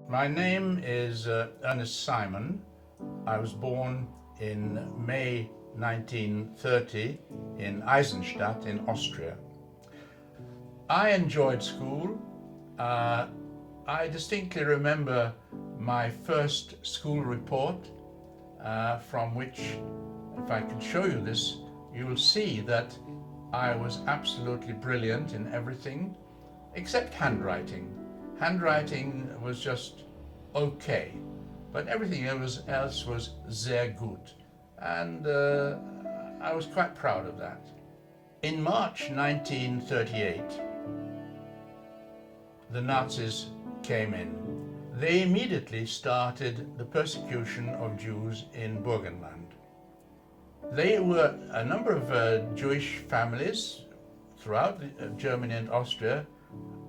My name is Ernest Simon. I was born in May 1930 in Eisenstadt in Austria. I enjoyed school. I distinctly remember my first school report from which, if I can show you this, you will see that I was absolutely brilliant in everything except handwriting. Handwriting was just okay, but everything else was sehr gut, and I was quite proud of that. In March 1938, the Nazis came in. They immediately started the persecution of Jews in Burgenland. They were a number of Jewish families throughout Germany and Austria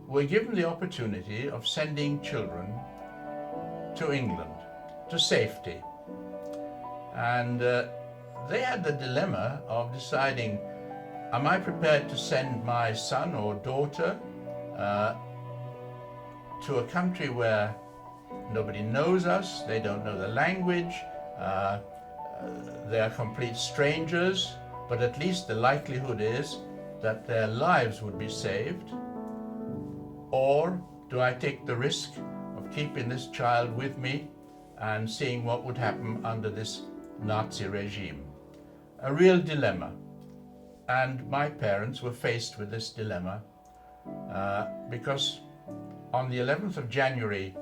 were given the opportunity of sending children to England, to safety. And they had the dilemma of deciding, am I prepared to send my son or daughter to a country where nobody knows us, they don't know the language, they are complete strangers, but at least the likelihood is that their lives would be saved? Or do I take the risk of keeping this child with me and seeing what would happen under this Nazi regime? A real dilemma. And my parents were faced with this dilemma because on the 11th of January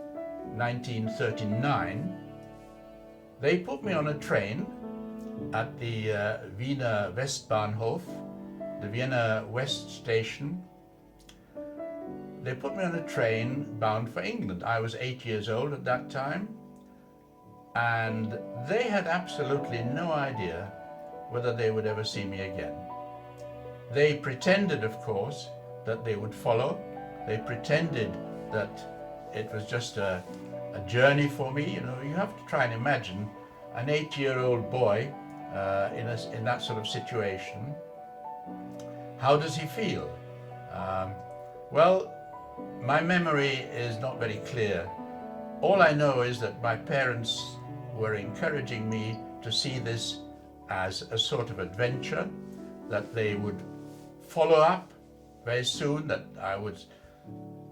1939, they put me on a train at the Wiener Westbahnhof, the Vienna West station. They put me on a train bound for England. I was 8 years old at that time, and they had absolutely no idea whether they would ever see me again. They pretended, of course, that they would follow. They pretended that it was just a journey for me. You know, you have to try and imagine an 8-year-old boy in that sort of situation. How does he feel? Well, my memory is not very clear. All I know is that my parents were encouraging me to see this as a sort of adventure, that they would follow up very soon, that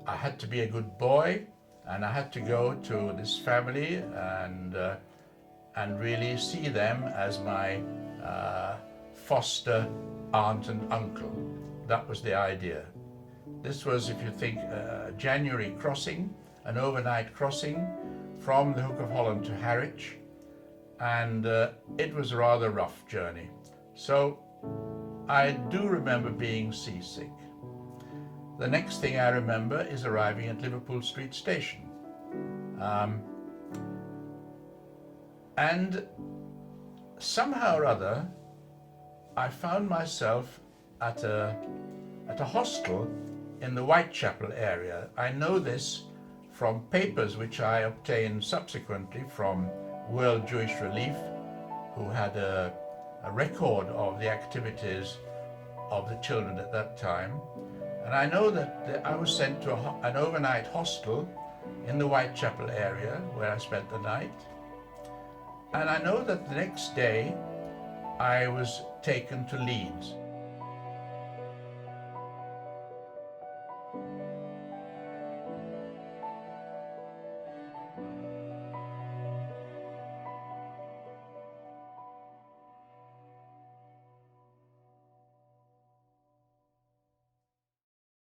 I had to be a good boy, and I had to go to this family and really see them as my foster aunt and uncle. That was the idea. This was, if you think, a January crossing, an overnight crossing from the Hook of Holland to Harwich, and it was a rather rough journey. So I do remember being seasick. The next thing I remember is arriving at Liverpool Street Station. And somehow or other, I found myself at a hostel in the Whitechapel area. I know this from papers which I obtained subsequently from World Jewish Relief, who had a record of the activities of the children at that time. And I know that I was sent to an overnight hostel in the Whitechapel area where I spent the night. And I know that the next day I was taken to Leeds.